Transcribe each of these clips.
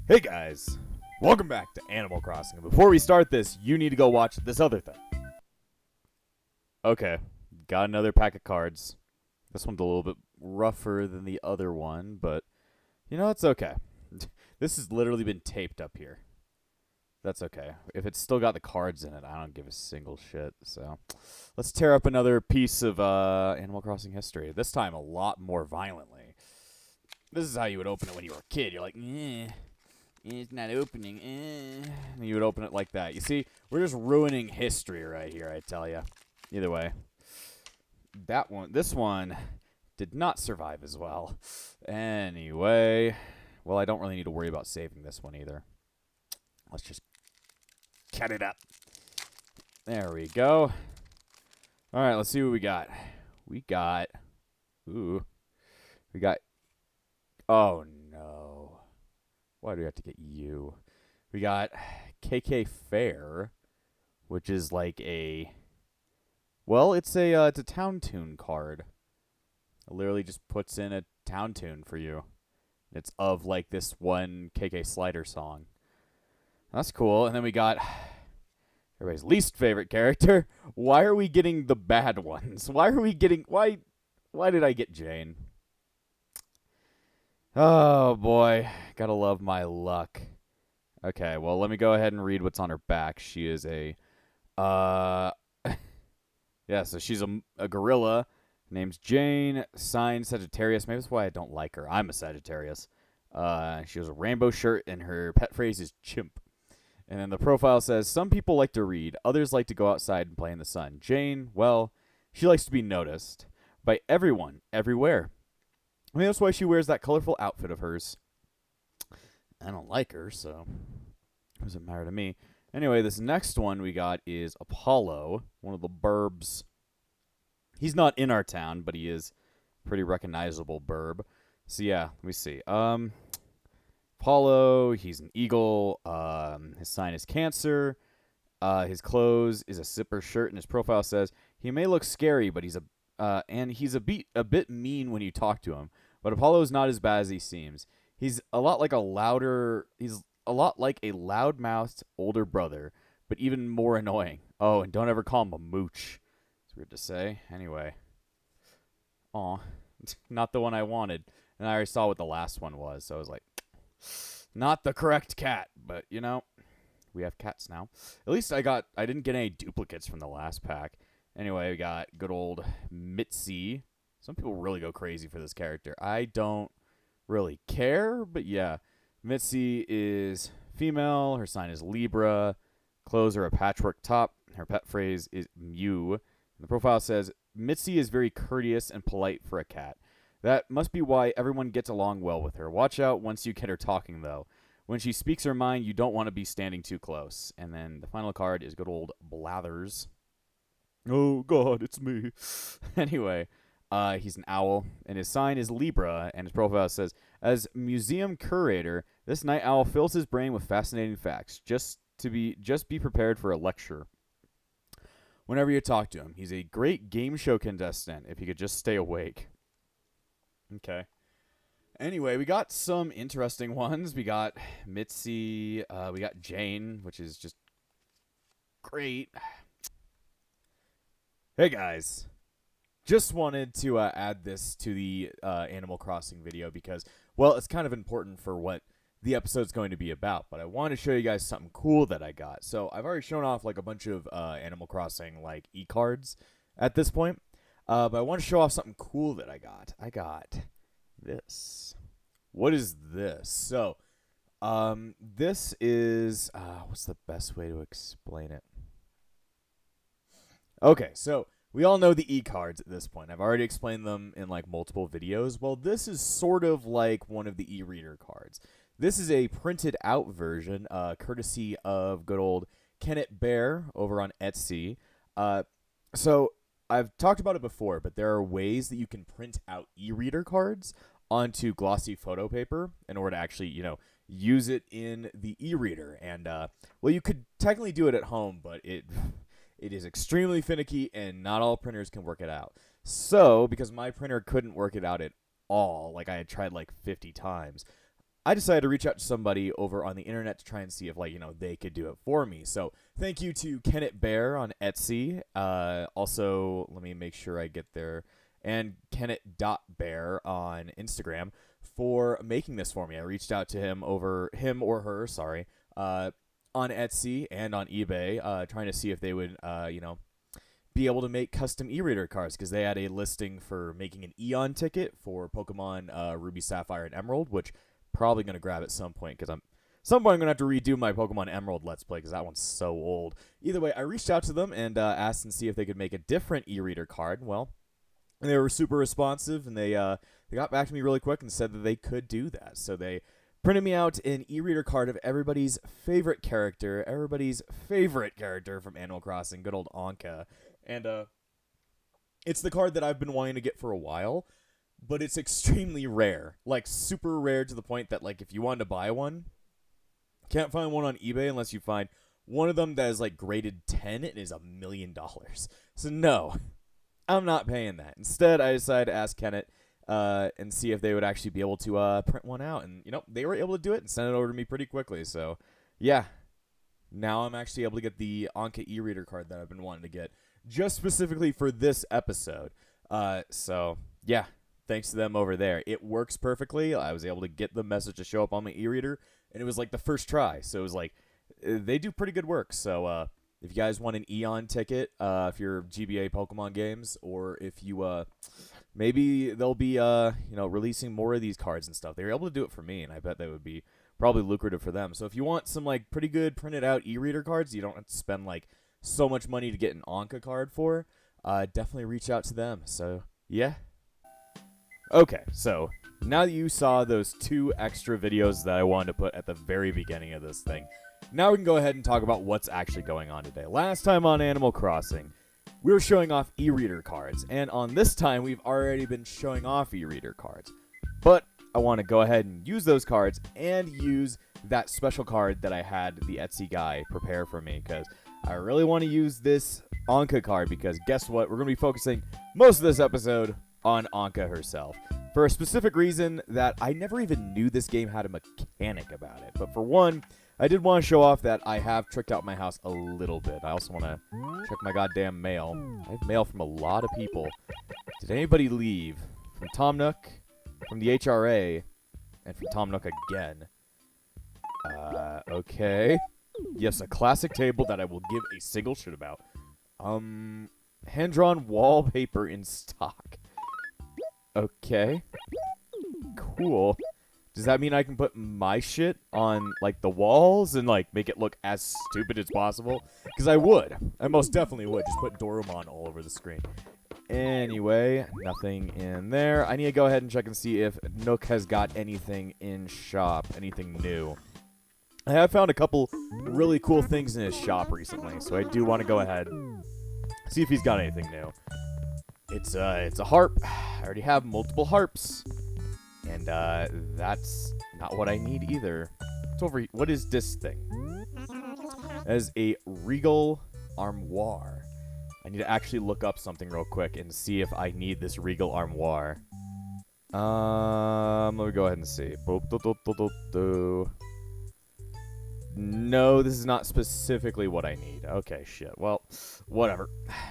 Hey guys, welcome back to Animal Crossing. Before we start this, you need to go watch this other thing. Okay, got another pack of cards. This one's a little bit rougher than the other one, but you know, it's okay. This has literally been taped up here. That's okay. If it's still got the cards in it, I don't give a single shit. So let's tear up another piece of Animal Crossing history. This time a lot more violently. This is how you would open it when you were a kid. You're like, it's not opening. And you would open it like that. You see, we're just ruining history right here, I tell you. Either way. This one did not survive as well. Anyway, well, I don't really need to worry about saving this one either. Let's just cut it up. There we go. All right, let's see what we got. We got, oh no. Why do we have to get you? We got KK Fair, which is like it's a town tune card. It literally just puts in a town tune for you. It's of like this one KK Slider song. That's cool. And then we got everybody's least favorite character. Why are we getting the bad ones? Why did I get Jane? Oh boy, gotta love my luck. Okay, well, let me go ahead and read what's on her back. She is a so she's a gorilla. Name's Jane, sign Sagittarius. Maybe that's why I don't like her. I'm a Sagittarius. She has a rainbow shirt, and her pet phrase is chimp. And then the profile says, some people like to read, others like to go outside and play in the sun. Jane, well, she likes to be noticed by everyone, everywhere. I mean, that's why she wears that colorful outfit of hers. I don't like her, so it doesn't matter to me. Anyway, this next one we got is Apollo, one of the burbs. He's not in our town, but he is a pretty recognizable burb. So yeah, let me see. Apollo, he's an eagle. His sign is Cancer. His clothes is a zipper shirt, and his profile says he may look scary, but he's a bit mean when you talk to him. But Apollo's not as bad as he seems. He's a lot like a loud-mouthed older brother, but even more annoying. Oh, and don't ever call him a mooch. It's weird to say. Anyway. Aw. Not the one I wanted. And I already saw what the last one was, so I was like, not the correct cat. But, you know, we have cats now. At least I didn't get any duplicates from the last pack. Anyway, we got good old Mitzi. Some people really go crazy for this character. I don't really care, but yeah. Mitzi is female. Her sign is Libra. Clothes are a patchwork top. Her pet phrase is Mew. And the profile says, Mitzi is very courteous and polite for a cat. That must be why everyone gets along well with her. Watch out once you get her talking, though. When she speaks her mind, you don't want to be standing too close. And then the final card is good old Blathers. Oh, God, it's me. Anyway, he's an owl, and his sign is Libra, and his profile says, as museum curator, this night owl fills his brain with fascinating facts. Just be prepared for a lecture. Whenever you talk to him, he's a great game show contestant if he could just stay awake. Okay. Anyway, we got some interesting ones. We got Mitzi, we got Jane, which is just great. Hey guys, just wanted to add this to the Animal Crossing video because, well, it's kind of important for what the episode's going to be about, but I want to show you guys something cool that I got. So I've already shown off like a bunch of Animal Crossing like e-cards at this point, but I want to show off something cool that I got. I got this. What is this? So this is, what's the best way to explain it? Okay, so we all know the e-cards at this point. I've already explained them in like multiple videos. Well, this is sort of like one of the e-reader cards. This is a printed out version, courtesy of good old Kenneth Bear over on Etsy. So I've talked about it before, but there are ways that you can print out e-reader cards onto glossy photo paper in order to actually, you know, use it in the e-reader. And, well, you could technically do it at home, but it is extremely finicky, and not all printers can work it out. So, because my printer couldn't work it out at all, like I had tried like 50 times, I decided to reach out to somebody over on the internet to try and see if, like, they could do it for me. So thank you to Kenneth Bear on Etsy. Also, let me make sure I get there. And Kenneth.Bear on Instagram for making this for me. I reached out to him or her, sorry, on Etsy and on eBay, trying to see if they would, be able to make custom e-reader cards, because they had a listing for making an Eon ticket for Pokemon Ruby, Sapphire, and Emerald, which probably going to grab at some point, because I'm going to have to redo my Pokemon Emerald Let's Play, because that one's so old. Either way, I reached out to them and asked and see if they could make a different e-reader card. Well, they were super responsive, and they got back to me really quick and said that they could do that. So they printed me out an e-reader card of everybody's favorite character from Animal Crossing, good old Ankha. And it's the card that I've been wanting to get for a while, but it's extremely rare. Like, super rare to the point that, like, if you wanted to buy one, can't find one on eBay unless you find one of them that is, like, graded 10. It is $1 million. So, no, I'm not paying that. Instead, I decided to ask Kenneth and see if they would actually be able to print one out. And, they were able to do it and send it over to me pretty quickly. So, yeah, now I'm actually able to get the Ankha e-reader card that I've been wanting to get, just specifically for this episode. So, yeah, thanks to them over there. It works perfectly. I was able to get the message to show up on my e-reader, and it was like the first try. So it was like, they do pretty good work. So if you guys want an Eon ticket, if you're GBA Pokemon games, or if you, maybe they'll be, releasing more of these cards and stuff. They were able to do it for me, and I bet that would be probably lucrative for them. So if you want some, like, pretty good printed out e-reader cards, you don't have to spend, like, so much money to get an Ankha card for, definitely reach out to them. So, yeah. Okay, so now that you saw those 2 extra videos that I wanted to put at the very beginning of this thing, now we can go ahead and talk about what's actually going on today. Last time on Animal Crossing, we were showing off e-reader cards, and on this time, we've already been showing off e-reader cards. But I want to go ahead and use those cards and use that special card that I had the Etsy guy prepare for me, because I really want to use this Ankha card, because guess what? We're going to be focusing most of this episode on Ankha herself, for a specific reason that I never even knew this game had a mechanic about it. But for one, I did want to show off that I have tricked out my house a little bit. I also want to check my goddamn mail. I have mail from a lot of people. Did anybody leave? From Tom Nook, from the HRA, and from Tom Nook again. Okay. Yes, a classic table that I will give a single shit about. Hand-drawn wallpaper in stock. Okay. Cool. Does that mean I can put my shit on, like, the walls and, like, make it look as stupid as possible? Because I would. I most definitely would. Just put Dorumon all over the screen. Anyway, nothing in there. I need to go ahead and check and see if Nook has got anything in shop. Anything new. I have found a couple really cool things in his shop recently, so I do want to go ahead see if he's got anything new. It's a harp. I already have multiple harps, and that's not what I need either. It's over. What is this thing? That is a regal armoire. I need to actually look up something real quick and see if I need this regal armoire. Let me go ahead and see. No, this is not specifically what I need. Okay, shit. Well, whatever.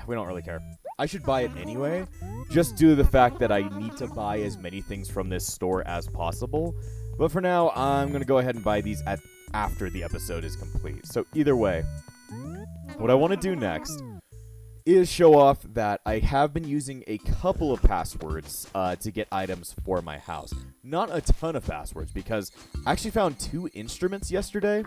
We don't really care. I should buy it anyway, just due to the fact that I need to buy as many things from this store as possible. But for now, I'm going to go ahead and buy these after the episode is complete. So either way, what I want to do next is show off that I have been using a couple of passwords to get items for my house. Not a ton of passwords, because I actually found 2 instruments yesterday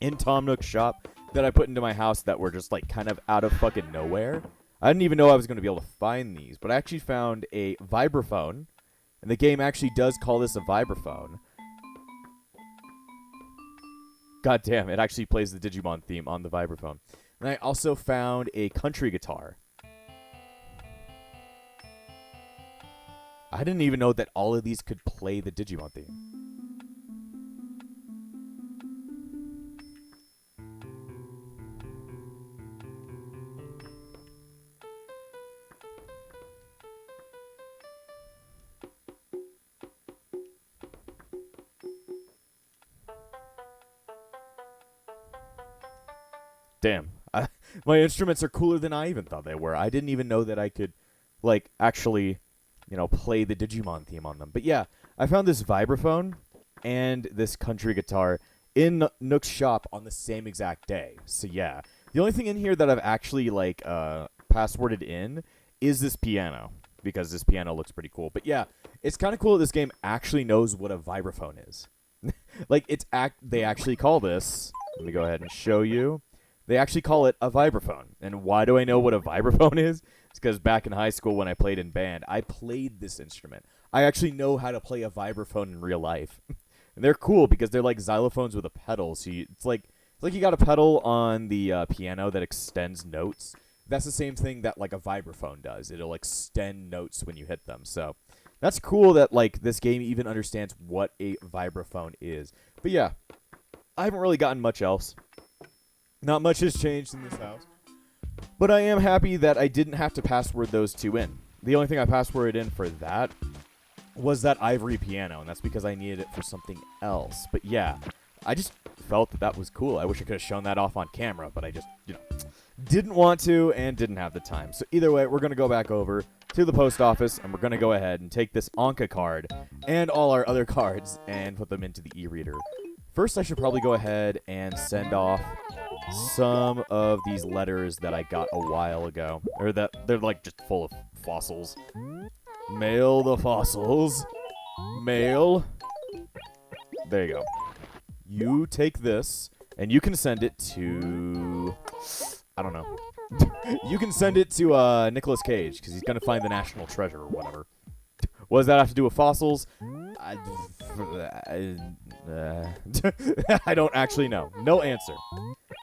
in Tom Nook's shop that I put into my house that were just, like, kind of out of fucking nowhere. I didn't even know I was going to be able to find these, but I actually found a vibraphone, and the game actually does call this a vibraphone. God damn, it actually plays the Digimon theme on the vibraphone. And I also found a country guitar. I didn't even know that all of these could play the Digimon theme. damn. My instruments are cooler than I even thought they were. I didn't even know that I could, like, actually, play the Digimon theme on them. But yeah, I found this vibraphone and this country guitar in Nook's shop on the same exact day. So yeah, the only thing in here that I've actually, like, passworded in is this piano, because this piano looks pretty cool. But yeah, it's kind of cool that this game actually knows what a vibraphone is. Like, they actually call this, let me go ahead and show you. They actually call it a vibraphone. And why do I know what a vibraphone is? It's because back in high school when I played in band, I played this instrument. I actually know how to play a vibraphone in real life. And they're cool because they're like xylophones with a pedal. So it's like you got a pedal on the piano that extends notes. That's the same thing that, like, a vibraphone does. It'll extend notes when you hit them. So that's cool that, like, this game even understands what a vibraphone is. But yeah, I haven't really gotten much else. Not much has changed in this house. But I am happy that I didn't have to password those two in. The only thing I passworded in for that was that ivory piano, and that's because I needed it for something else. But yeah, I just felt that was cool. I wish I could have shown that off on camera, but I just, didn't want to and didn't have the time. So either way, we're going to go back over to the post office, and we're going to go ahead and take this Ankha card and all our other cards and put them into the e-reader. First, I should probably go ahead and send off some of these letters that I got a while ago. Or that they're, like, just full of fossils. Mail the fossils. Mail. There you go. You take this, and you can send it to... I don't know. You can send it to Nicolas Cage, because he's going to find the national treasure or whatever. What does that have to do with fossils? I don't actually know. No answer.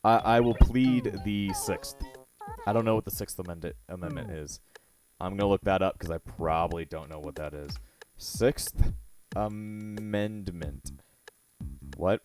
I will plead the 6th. I don't know what the 6th Amendment is. I'm going to look that up because I probably don't know what that is. 6th Amendment. What?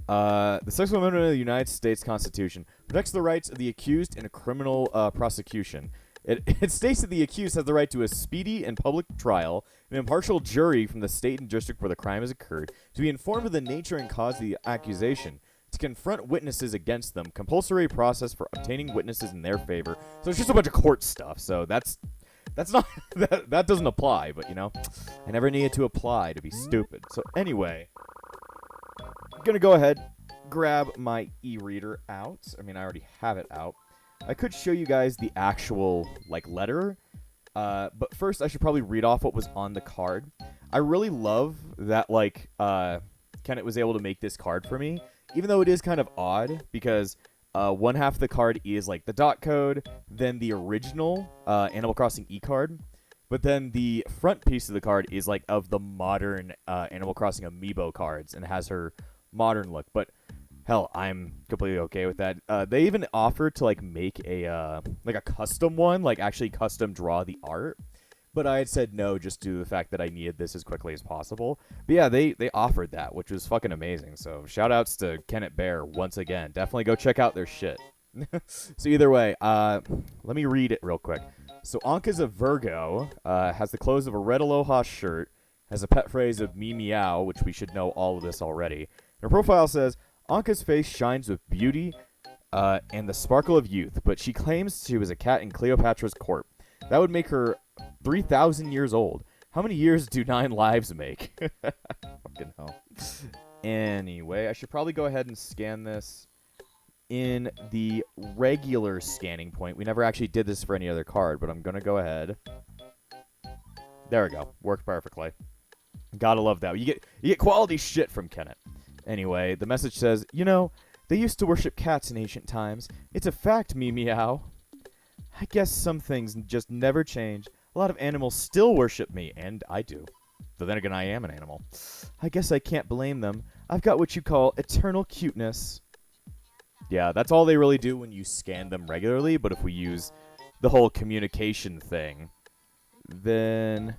The 6th Amendment of the United States Constitution protects the rights of the accused in a criminal prosecution. It states that the accused has the right to a speedy and public trial, an impartial jury from the state and district where the crime has occurred, to be informed of the nature and cause of the accusation, to confront witnesses against them, compulsory process for obtaining witnesses in their favor. So it's just a bunch of court stuff. So that's not that doesn't apply. But I never needed to apply to be stupid. So anyway, I'm gonna go ahead, grab my e-reader out. I mean, I already have it out. I could show you guys the actual, like, letter, but first I should probably read off what was on the card. I really love that, like, Kenneth was able to make this card for me, even though it is kind of odd, because one half of the card is, like, the dot code, then the original Animal Crossing e-card, but then the front piece of the card is, like, of the modern Animal Crossing amiibo cards, and has her modern look, but... Hell, I'm completely okay with that. They even offered to, like, make a custom one, like, actually custom draw the art. But I had said no just due to the fact that I needed this as quickly as possible. But yeah, they offered that, which was fucking amazing. So shout outs to Kenneth Bear once again. Definitely go check out their shit. So either way, let me read it real quick. So Ankha's a Virgo, has the clothes of a red aloha shirt, has a pet phrase of me meow, which we should know all of this already. Her profile says... Ankha's face shines with beauty and the sparkle of youth, but she claims she was a cat in Cleopatra's court. That would make her 3,000 years old. How many years do 9 lives make? Fucking hell. Anyway, I should probably go ahead and scan this in the regular scanning point. We never actually did this for any other card, but I'm going to go ahead. There we go. Worked perfectly. Gotta love that. You get quality shit from Kenneth. Anyway, the message says, they used to worship cats in ancient times. It's a fact, me meow. I guess some things just never change. A lot of animals still worship me, and I do. Though then again, I am an animal. I guess I can't blame them. I've got what you call eternal cuteness. Yeah, that's all they really do when you scan them regularly, but if we use the whole communication thing, then...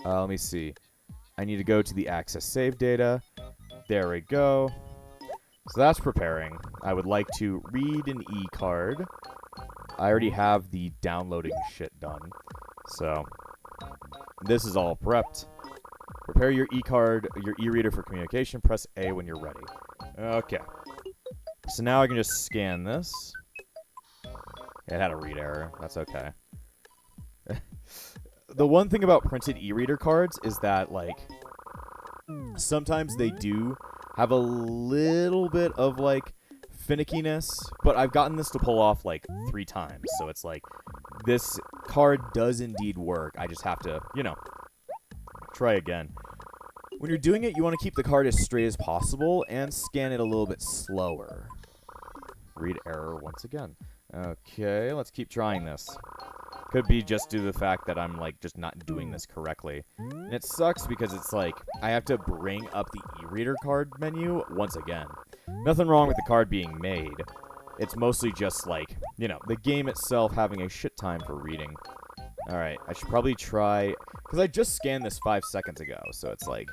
let me see. I need to go to the access save data. There we go. So that's preparing. I would like to read an e-card. I already have the downloading shit done. So this is all prepped. Prepare your e-card, your e-reader for communication. Press A when you're ready. Okay. So now I can just scan this. It had a read error. That's okay. The one thing about printed e-reader cards is that, like, sometimes they do have a little bit of, like, finickiness, but I've gotten this to pull off, like, 3 times. So it's like, this card does indeed work. I just have to, you know, try again. When you're doing it, you want to keep the card as straight as possible and scan it a little bit slower. Read error once again. Okay, let's keep trying this. Could be just due to the fact that I'm, like, just not doing this correctly. And it sucks because it's like, I have to bring up the e-reader card menu once again. Nothing wrong with the card being made. It's mostly just, like, you know, the game itself having a shit time for reading. Alright, I should probably try... Because I just scanned this 5 seconds ago, so it's like...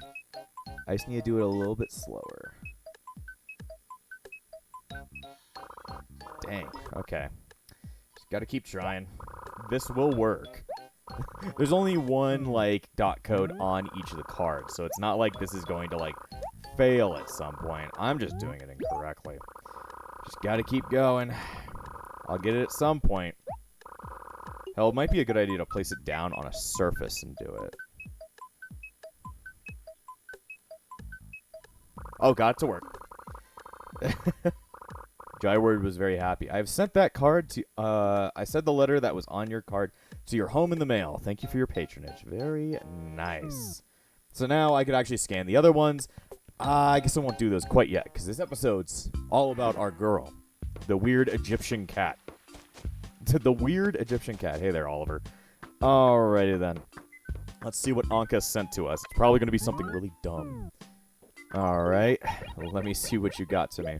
I just need to do it a little bit slower. Dang, okay. Just gotta keep trying. This will work. There's only one, like, dot code on each of the cards, so it's not like this is going to, like, fail at some point. I'm just doing it incorrectly. Just gotta keep going. I'll get it at some point. Hell, it might be a good idea to place it down on a surface and do it. Oh, got it to work. Jyward was very happy. I've sent that card to, I sent the letter that was on your card to your home in the mail. Thank you for your patronage. Very nice. So now I could actually scan the other ones. I guess I won't do those quite yet, because this episode's all about our girl. The weird Egyptian cat. The weird Egyptian cat. Hey there, Oliver. Alrighty then. Let's see what Ankha sent to us. It's probably going to be something really dumb. Alright. Well, let me see what you got to me.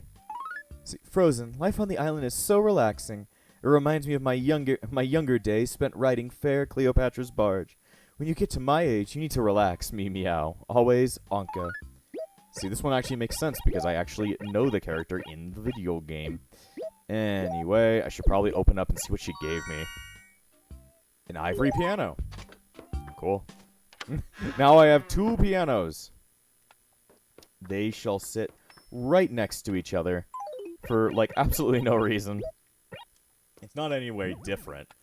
See, Frozen, life on the island is so relaxing. It reminds me of my younger days spent riding fair Cleopatra's barge. When you get to my age, you need to relax, me meow. Always, Ankha. See, this one actually makes sense because I actually know the character in the video game. Anyway, I should probably open up and see what she gave me. An ivory piano. Cool. Now I have 2 pianos. They shall sit right next to each other for, like, absolutely no reason. It's not any way different.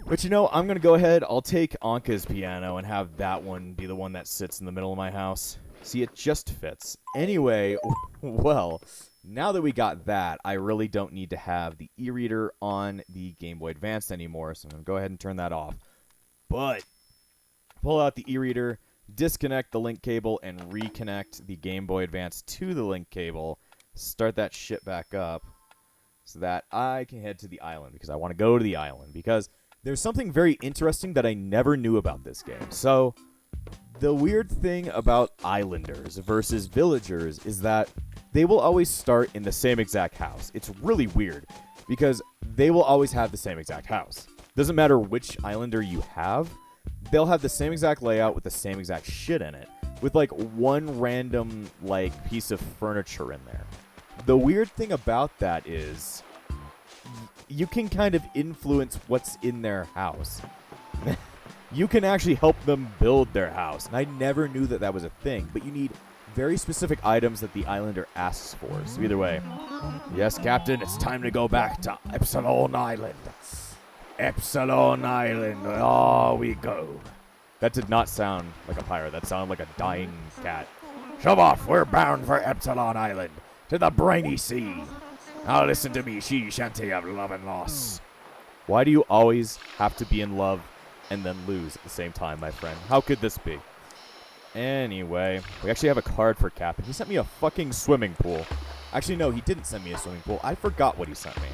But, you know, I'm going to go ahead. I'll take Ankha's piano and have that one be the one that sits in the middle of my house. See, it just fits. Anyway, well, now that we got that, I really don't need to have the e-reader on the Game Boy Advance anymore, so I'm going to go ahead and turn that off. But, pull out the e-reader, disconnect the link cable, and reconnect the Game Boy Advance to the link cable. Start that shit back up so that I can head to the island, because I want to go to the island, because there's something very interesting that I never knew about this game. So, the weird thing about islanders versus villagers is that they will always start in the same exact house. It's really weird, because they will always have the same exact house. Doesn't matter which islander you have, they'll have the same exact layout with the same exact shit in it, with like one random like piece of furniture in there. The weird thing about that is you can kind of influence what's in their house. You can actually help them build their house. And I never knew that that was a thing. But you need very specific items that the islander asks for. So either way. Yes, Captain, it's time to go back to Epsilon Island. Epsilon Island. Oh, we go. That did not sound like a pirate. That sounded like a dying cat. Shove off. We're bound for Epsilon Island. To the briny sea. Now listen to me, she shanty of love and loss. Why do you always have to be in love and then lose at the same time, my friend? How could this be? Anyway, we actually have a card for Captain. He sent me a fucking swimming pool. Actually, no, he didn't send me a swimming pool. I forgot what he sent me.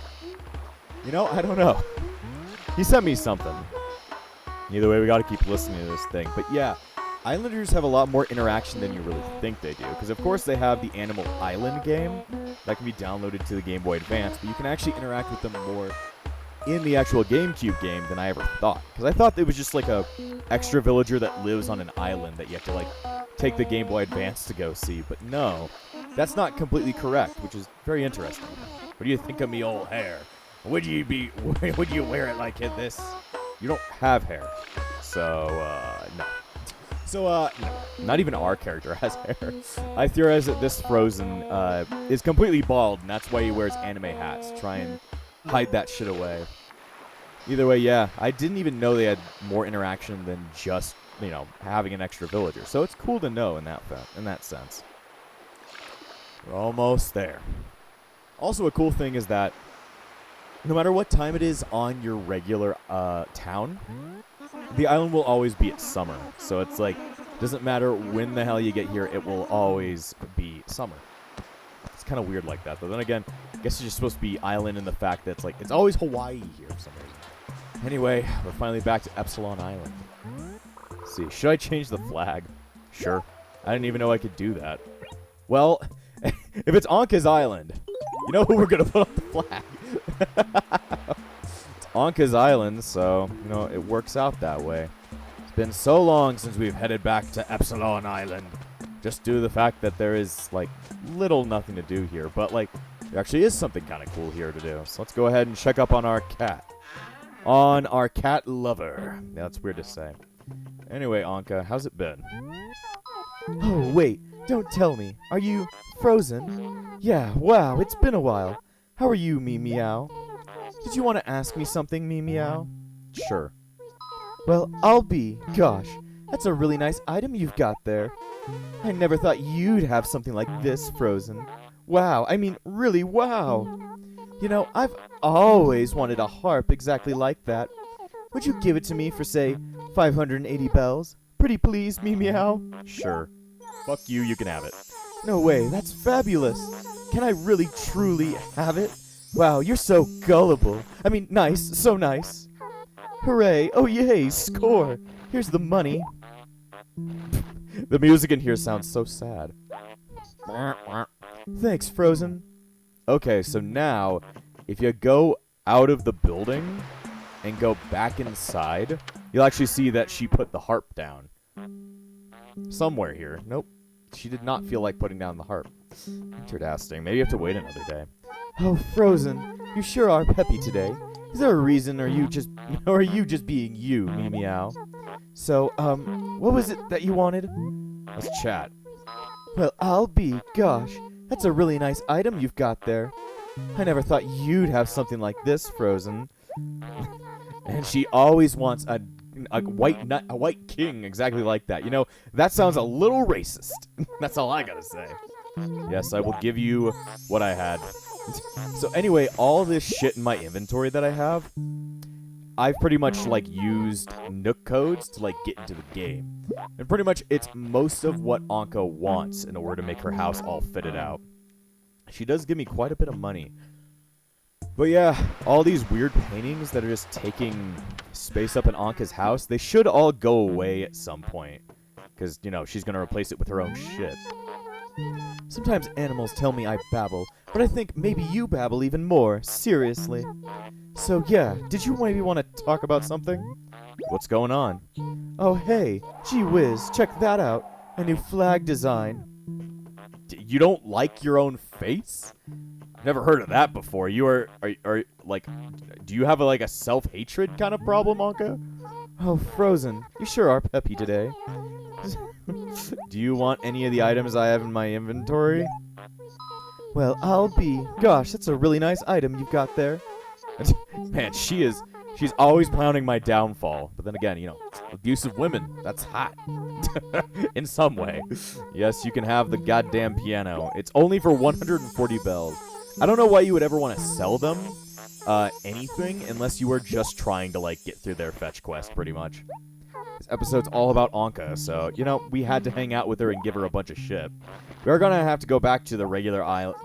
You know, I don't know. He sent me something. Either way, we gotta keep listening to this thing. But yeah, Islanders have a lot more interaction than you really think they do. Because, of course, they have the Animal Island game that can be downloaded to the Game Boy Advance. But you can actually interact with them more in the actual GameCube game than I ever thought. Because I thought it was just like a extra villager that lives on an island that you have to, like, take the Game Boy Advance to go see. But no, that's not completely correct, which is very interesting. What do you think of me old hair? Would you wear it like this? You don't have hair. So, no. So, not even our character has hair. I theorize that this Frozen is completely bald, and that's why he wears anime hats. Try and hide that shit away. Either way, yeah, I didn't even know they had more interaction than just, having an extra villager. So it's cool to know in that sense. We're almost there. Also, a cool thing is that no matter what time it is on your regular town, the island will always be at summer. So it's like, doesn't matter when the hell you get here, it will always be summer. It's kind of weird like that. But then again, I guess it's just supposed to be island in the fact that it's always Hawaii here for some reason. Anyway, we're finally back to Epsilon Island. Let's see, should I change the flag? Sure. I didn't even know I could do that. Well, if it's Ankha's Island, you know who we're going to put on the flag. It's Ankha's Island, so, it works out that way. It's been so long since we've headed back to Epsilon Island. Just due to the fact that there is, little nothing to do here. But, there actually is something kind of cool here to do. So let's go ahead and check up on our cat. On our cat lover. Yeah, that's weird to say. Anyway, Ankha, how's it been? Oh, wait. Don't tell me. Are you frozen? Yeah, wow, it's been a while. How are you, Me Meow? Did you want to ask me something, Me Meow? Sure. Well, I'll be. Gosh, that's a really nice item you've got there. I never thought you'd have something like this, Frozen. Wow, I mean, really wow. I've always wanted a harp exactly like that. Would you give it to me for, say, 580 bells? Pretty please, Me Meow? Sure. Fuck you, you can have it. No way, that's fabulous. Can I really, truly have it? Wow, you're so gullible. I mean, nice, so nice. Hooray, oh yay, score. Here's the money. The music in here sounds so sad. Thanks, Frozen. Okay, so now, if you go out of the building and go back inside, you'll actually see that she put the harp down. Somewhere here. Nope. She did not feel like putting down the harp. Interesting. Maybe you have to wait another day. Oh, Frozen, you sure are peppy today. Is there a reason, or are you just being you, Me Meow? So, what was it that you wanted? Let's chat. Well, I'll be. Gosh, that's a really nice item you've got there. I never thought you'd have something like this, Frozen. And she always wants a white king exactly like that. That sounds a little racist. That's all I gotta say. Yes, I will give you what I had. So anyway, all this shit in my inventory that I have, I've pretty much used Nook codes to get into the game. And pretty much it's most of what Ankha wants in order to make her house all fitted out. She does give me quite a bit of money. But yeah, all these weird paintings that are just taking space up in Ankha's house, they should all go away at some point. Because, she's going to replace it with her own shit. Sometimes animals tell me I babble, but I think maybe you babble even more, seriously. So yeah, did you maybe want to talk about something? What's going on? Oh hey, gee whiz, check that out. A new flag design. You don't like your own face? I've never heard of that before. You are do you have a self-hatred kind of problem, Ankha? Oh, Frozen, you sure are peppy today. Do you want any of the items I have in my inventory? Well, I'll be. Gosh, that's a really nice item you've got there. Man, she's always pounding my downfall. But then again, abusive women, that's hot. In some way. Yes, you can have the goddamn piano. It's only for 140 bells. I don't know why you would ever want to sell them anything unless you were just trying to, get through their fetch quest, pretty much. This episode's all about Ankha, so, we had to hang out with her and give her a bunch of shit. We're gonna have to go back to the regular island,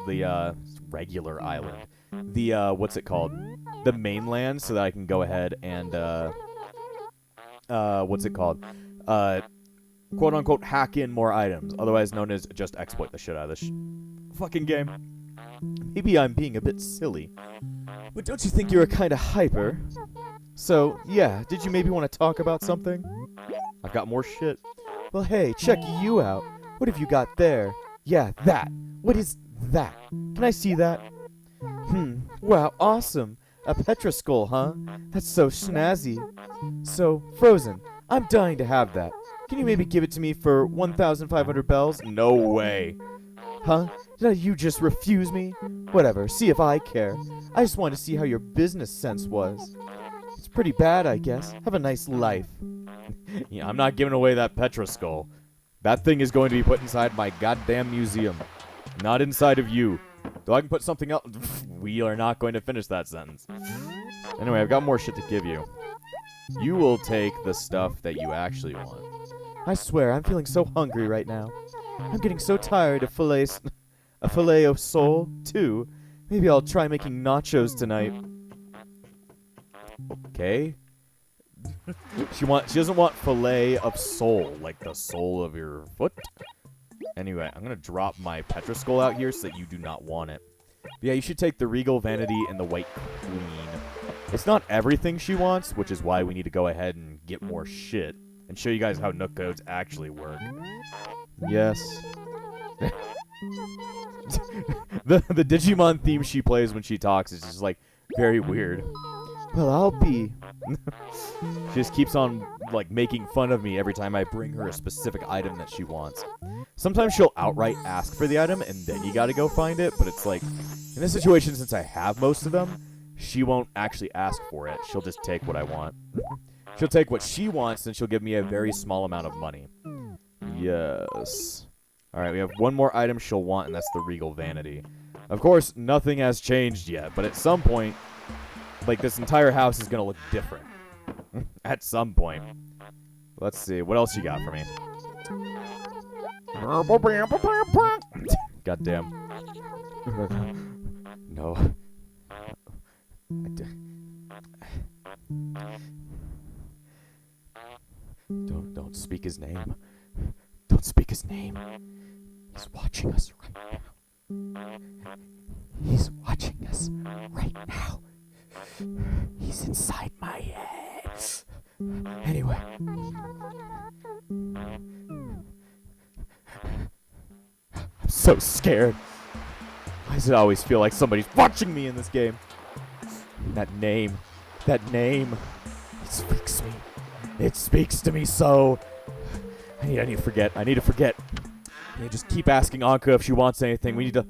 what's it called? The mainland, so that I can go ahead and, quote-unquote hack in more items, otherwise known as just exploit the shit out of this fucking game. Maybe I'm being a bit silly, but don't you think you're a kind of hyper? So, yeah, did you maybe want to talk about something? I've got more shit. Well, hey, check you out. What have you got there? Yeah, that. What is that? Can I see that? Wow, awesome. A Petra skull, huh? That's so snazzy. So, Frozen, I'm dying to have that. Can you maybe give it to me for 1,500 bells? No way. Huh? Did you just refuse me? Whatever, see if I care. I just wanted to see how your business sense was. It's pretty bad, I guess. Have a nice life. Yeah, I'm not giving away that Petra skull. That thing is going to be put inside my goddamn museum. Not inside of you. Though I can put something else. We are not going to finish that sentence. Anyway, I've got more shit to give you. You will take the stuff that you actually want. I swear, I'm feeling so hungry right now. I'm getting so tired of a filet of sole, too. Maybe I'll try making nachos tonight. Okay. She doesn't want filet of sole, like the sole of your foot. Anyway, I'm gonna drop my Petra skull out here so that you do not want it. But yeah, you should take the Regal Vanity and the White Queen. It's not everything she wants, which is why we need to go ahead and get more shit and show you guys how Nook codes actually work. Yes. the Digimon theme she plays when she talks is just like very weird. Well, I'll be. She just keeps on like making fun of me every time I bring her a specific item that she wants. Sometimes she'll outright ask for the item and then you gotta go find it, but it's like, in this situation, since I have most of them, she won't actually ask for it. She'll just take what I want. She'll take what she wants and she'll give me a very small amount of money. Yes. Alright, we have one more item she'll want, and that's the Regal Vanity. Of course, nothing has changed yet, but at some point, like, this entire house is gonna look different. At some point. Let's see, what else you got for me? Goddamn. No. Don't speak his name. Don't speak his name. He's watching us right now. He's watching us right now. He's inside my head. Anyway. I'm so scared. Why does it always feel like somebody's watching me in this game? That name. It speaks to me. It speaks to me so. I need to forget. I need to just keep asking Ankha if she wants anything. We need to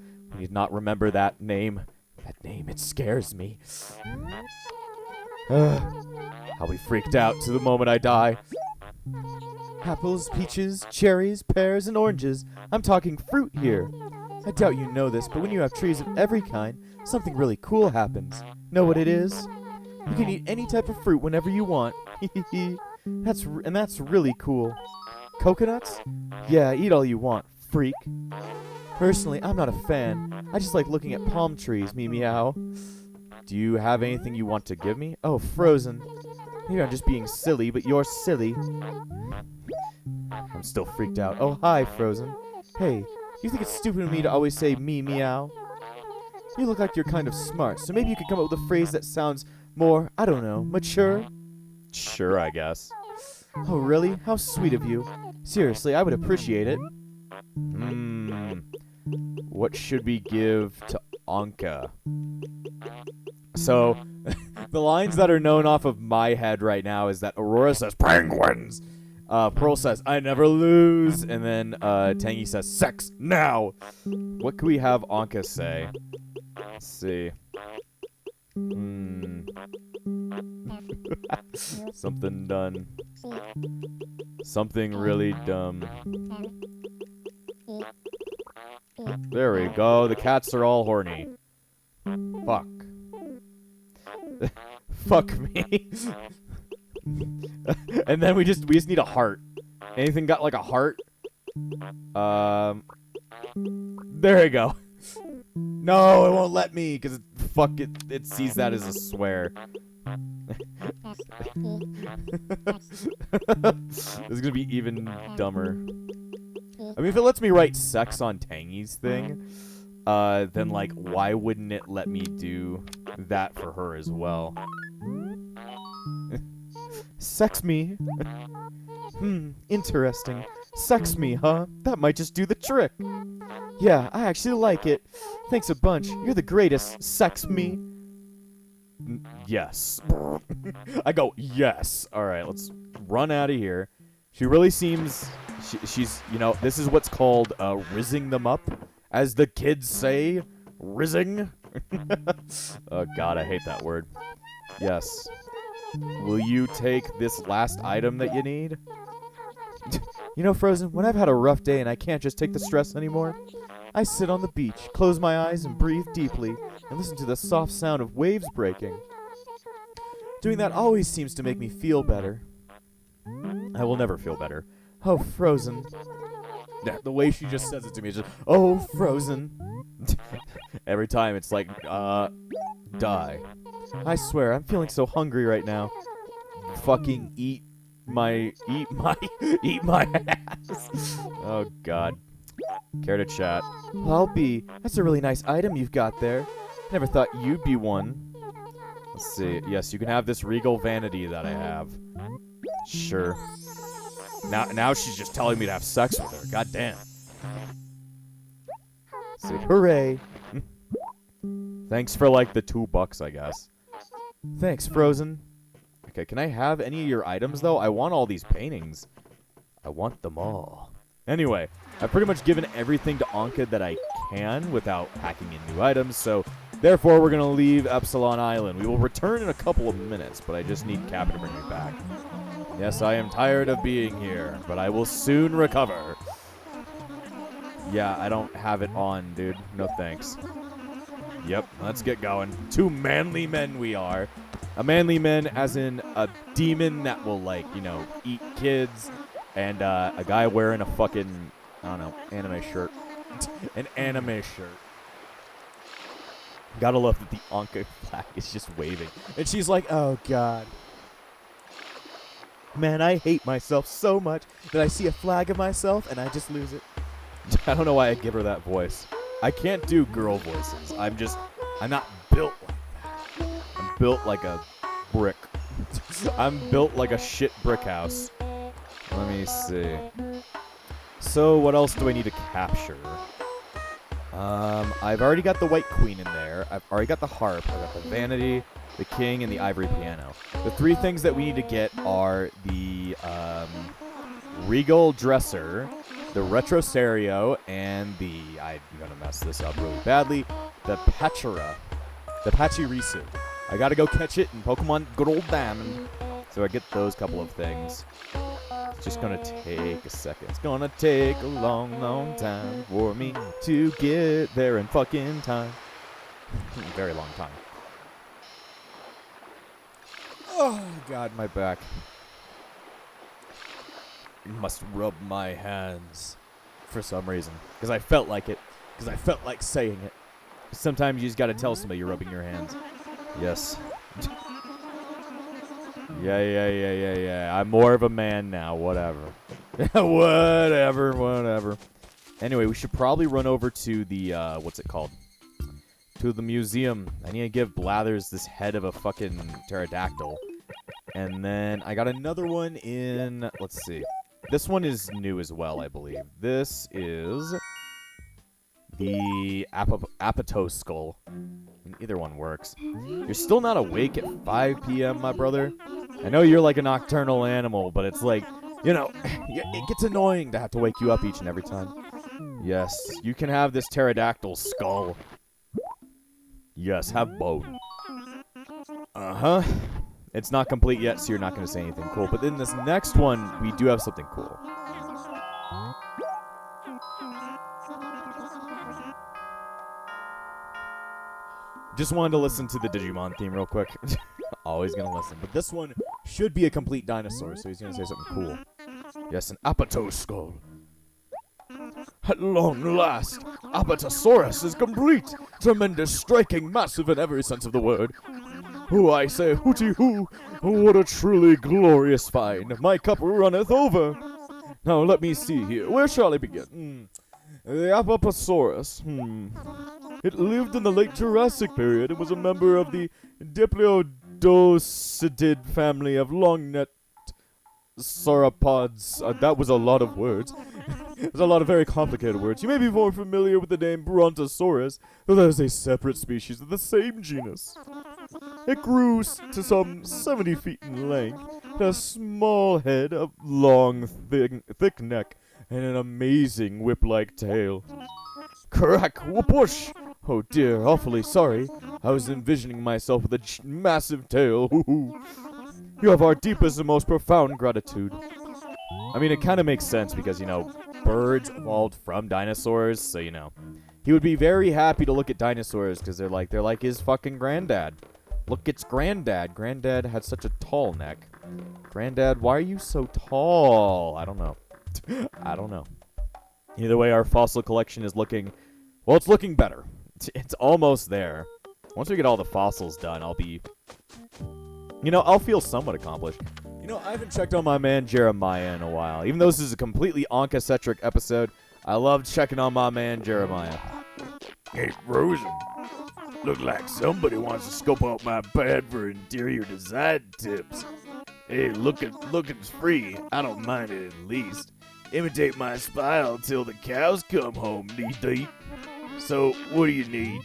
not remember that name. That name, it scares me. I'll be freaked out to the moment I die. Apples, peaches, cherries, pears, and oranges. I'm talking fruit here. I doubt you know this, but when you have trees of every kind, something really cool happens. Know what it is? You can eat any type of fruit whenever you want. That's really cool. Coconuts? Yeah, eat all you want, freak. Personally, I'm not a fan. I just like looking at palm trees, meow. Do you have anything you want to give me? Oh, frozen. Maybe I'm just being silly, but you're silly. I'm still freaked out. Oh, hi, Frozen. Hey, you think it's stupid of me to always say meow? You look like you're kind of smart, so maybe you could come up with a phrase that sounds more, I don't know, mature? Sure, I guess. Oh, really? How sweet of you. Seriously, I would appreciate it. What should we give to Ankha? So, the lines that are known off of my head right now is that Aurora says, penguins! Pearl says, I never lose! And then Tangy says, sex now! What could we have Ankha say? Let's see. Something done. Something really dumb. There we go. The cats are all horny. Fuck. Fuck me. And then we just need a heart. Anything got like a heart? There we go. No, it won't let me because it sees that as a swear. This is gonna be even dumber. I mean, if it lets me write sex on Tangy's thing, then like, why wouldn't it let me do that for her as well? Sex me? Interesting. Sex me, huh? That might just do the trick. Yeah, I actually like it. Thanks a bunch. You're the greatest. Sex me. Yes. I go, yes. Alright, let's run out of here. She really seems... She's, you know, this is what's called rizzing them up. As the kids say, rizzing. Oh, God, I hate that word. Yes. Will you take this last item that you need? You know, Frozen, when I've had a rough day and I can't just take the stress anymore, I sit on the beach, close my eyes, and breathe deeply, and listen to the soft sound of waves breaking. Doing that always seems to make me feel better. I will never feel better. Oh, Frozen. The way she just says it to me is just, oh, Frozen. Every time it's like, die. I swear, I'm feeling so hungry right now. Fucking eat my ass. Oh, God. Care to chat? I'll be. That's a really nice item you've got there. Never thought you'd be one. Let's see. Yes, you can have this regal vanity that I have. Sure. Now she's just telling me to have sex with her. God damn. Let's see. Hooray. Thanks for like the $2, I guess. Thanks, Frozen. Okay, can I have any of your items, though? I want all these paintings. I want them all. Anyway, I've pretty much given everything to Ankha that I can without hacking in new items, so therefore we're going to leave Epsilon Island. We will return in a couple of minutes, but I just need Cap to bring me back. Yes, I am tired of being here, but I will soon recover. Yeah, I don't have it on, dude. No thanks. Yep, let's get going. Two manly men we are. A manly man as in a demon that will, like, you know, eat kids. And a guy wearing a fucking, I don't know, anime shirt. An anime shirt. Gotta love that the Ankha flag is just waving. And she's like, oh, God. Man, I hate myself so much that I see a flag of myself and I just lose it. I don't know why I give her that voice. I can't do girl voices. I'm not built like that. I'm built like a brick. I'm built like a shit brick house. Let me see. So, what else do I need to capture? I've already got the White Queen in there. I've already got the harp. I've got the vanity, the king, and the ivory piano. The three things that we need to get are the regal dresser, the retrosario, and the, I'm gonna mess this up really badly, the Pachira, the Pachirisu. I gotta go catch it in Pokemon Good Old Diamond. So I get those couple of things. It's just gonna take a second. It's gonna take a long, long time for me to get there in fucking time. Very long time. Oh, God, my back. Must rub my hands for some reason. Because I felt like it. Because I felt like saying it. Sometimes you just gotta tell somebody you're rubbing your hands. Yes. Yeah. I'm more of a man now. Whatever. Whatever. Anyway, we should probably run over to the, what's it called? To the museum. I need to give Blathers this head of a fucking pterodactyl. And then I got another one in, let's see. This one is new as well, I believe. This is the Apatow skull. And either one works. You're still not awake at 5 p.m., my brother? I know you're like a nocturnal animal, but it's like, you know, it gets annoying to have to wake you up each and every time. Yes, you can have this pterodactyl skull. Yes, have both. Uh-huh. It's not complete yet, so you're not going to say anything cool. But in this next one, we do have something cool. Just wanted to listen to the Digimon theme real quick. Always going to listen. But this one should be a complete dinosaur, so he's going to say something cool. Yes, an Apatow skull. At long last, Apatosaurus is complete. Tremendous, striking, massive in every sense of the word. Oh, I say, hooty hoo! What a truly glorious find! My cup runneth over! Now let me see here. Where shall I begin? The Apatosaurus. It lived in the late Jurassic period and was a member of the Diplodocid family of long-necked sauropods. That was a lot of words. There's a lot of very complicated words. You may be more familiar with the name Brontosaurus, though that is a separate species of the same genus. It grew to some 70 feet in length, a small head, a long, thick neck, and an amazing whip-like tail. Crack! Whoopush! Oh dear, awfully sorry. I was envisioning myself with a massive tail. You have our deepest and most profound gratitude. I mean, it kind of makes sense because, birds evolved from dinosaurs, so, he would be very happy to look at dinosaurs because they're like his fucking granddad. Look, it's Granddad. Granddad had such a tall neck. Granddad, why are you so tall? I don't know. I don't know. Either way, our fossil collection is looking... Well, it's looking better. It's almost there. Once we get all the fossils done, I'll be... I'll feel somewhat accomplished. I haven't checked on my man Jeremiah in a while. Even though this is a completely Ankha-centric episode, I love checking on my man Jeremiah. Hey, Rosen. Look like somebody wants to scope out my pad for interior design tips. Hey, looking's free. I don't mind it at least. Imitate my style till the cows come home, knee-deep. So, what do you need?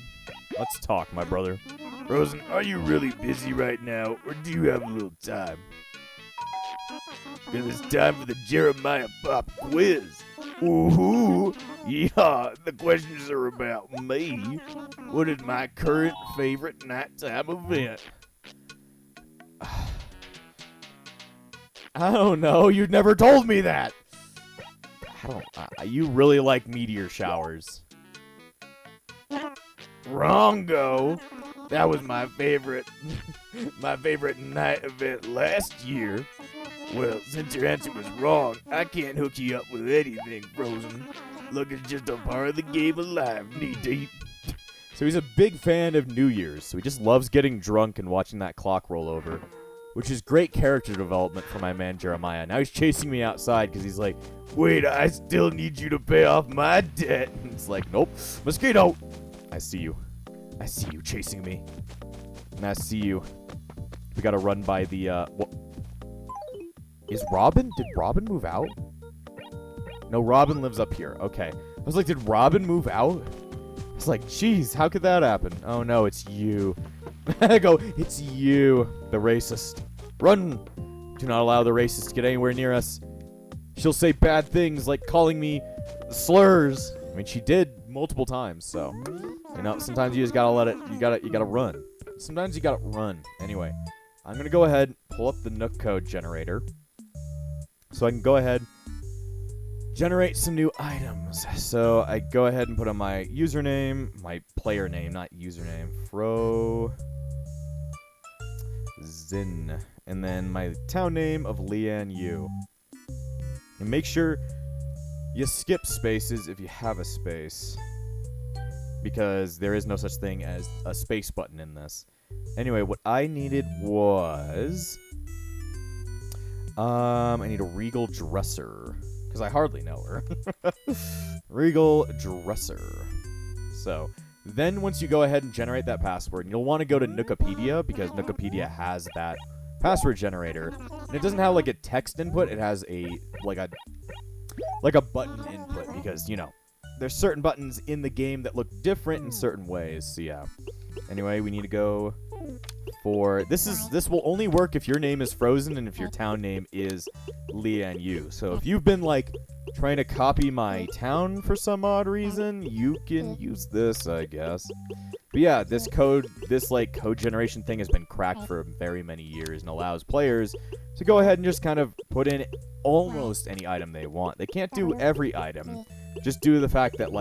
Let's talk, my brother. Rosen, are you really busy right now, or do you have a little time? Because it's time for the Jeremiah Pop quiz. Ooh, yeah, the questions are about me. What is my current favorite nighttime event? I don't know. You've never told me that. You really like meteor showers. Wrongo. That was my favorite night event last year. Well, since your answer was wrong, I can't hook you up with anything, Frozen. Look, it's just a part of the game of life, knee-deep. So he's a big fan of New Year's, so he just loves getting drunk and watching that clock roll over, which is great character development for my man Jeremiah. Now he's chasing me outside because he's like, wait, I still need you to pay off my debt. It's like, nope. Mosquito! I see you. I see you chasing me. And I see you. We gotta run by the, what? Is Robin? Did Robin move out? No, Robin lives up here. Okay. I was like, did Robin move out? It's like, jeez, how could that happen? Oh no, it's you. I go, it's you, the racist. Run! Do not allow the racist to get anywhere near us. She'll say bad things like calling me slurs. I mean, she did multiple times, so sometimes you just gotta let it. You gotta run. Sometimes you gotta run. Anyway, I'm gonna go ahead, pull up the Nook code generator, so I can go ahead generate some new items. So I go ahead and put on my username, my player name, not username, Frozin, and then my town name of Lian Yu. And make sure you skip spaces if you have a space, because there is no such thing as a space button in this. Anyway, what I needed was I need a regal dresser, because I hardly know her. Regal dresser. So then once you go ahead and generate that password, you'll want to go to Nookopedia, because Nookopedia has that password generator. And it doesn't have like a text input, it has a like a button input, because there's certain buttons in the game that look different in certain ways. So yeah. Anyway, we need to go for this will only work if your name is Frozen and if your town name is Lian Yu. So if you've been like trying to copy my town for some odd reason, you can use this, I guess. But yeah, this code generation thing has been cracked for very many years and allows players to go ahead and just kind of put in almost any item they want. They can't do every item, just due to the fact that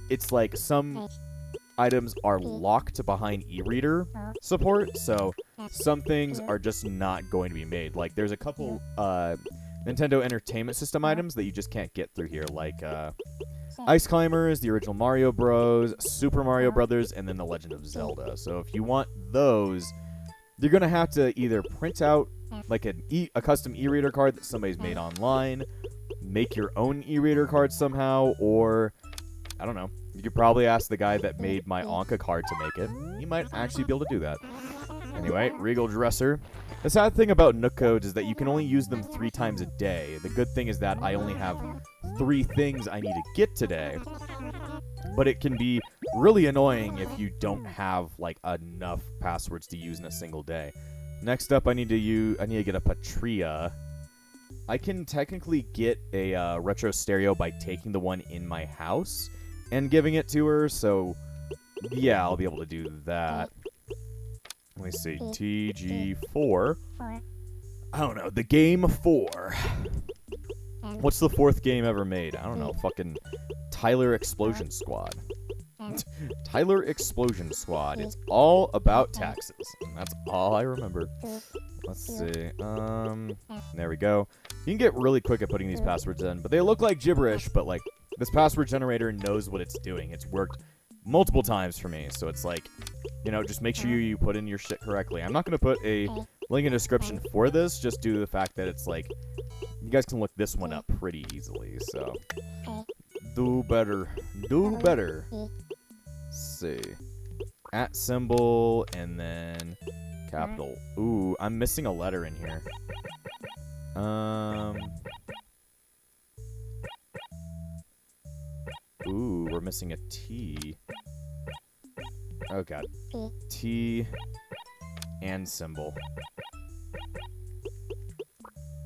it's like some items are locked behind e-reader support, so some things are just not going to be made. Like there's a couple Nintendo Entertainment System items that you just can't get through here, like Ice Climbers, the original Mario Bros, Super Mario Brothers, and then The Legend of Zelda. So if you want those, you're gonna have to either print out like a custom e-reader card that somebody's made online, make your own e-reader card somehow, or I don't know. You could probably ask the guy that made my Ankha card to make it. He might actually be able to do that. Anyway, Regal Dresser. The sad thing about Nook codes is that you can only use them 3 times a day. The good thing is that I only have 3 things I need to get today. But it can be really annoying if you don't have enough passwords to use in a single day. Next up, I need to get a Patria. I can technically get a retro stereo by taking the one in my house and giving it to her, so yeah, I'll be able to do that. Let me see, TG4. I don't know, the game 4. What's the 4th game ever made? I don't know, fucking Tyler Explosion Squad. Tyler Explosion Squad. It's all about taxes. And that's all I remember. Let's see. There we go. You can get really quick at putting these passwords in, but they look like gibberish, but like this password generator knows what it's doing. It's worked multiple times for me, so it's like, you know, just make sure you put in your shit correctly. I'm not going to put a link in the description for this, just due to the fact that it's like, you guys can look this one up pretty easily, so do better. Do better. Let's see. At symbol, and then capital. Ooh, I'm missing a letter in here. Ooh, we're missing a T. Oh, God. T and symbol.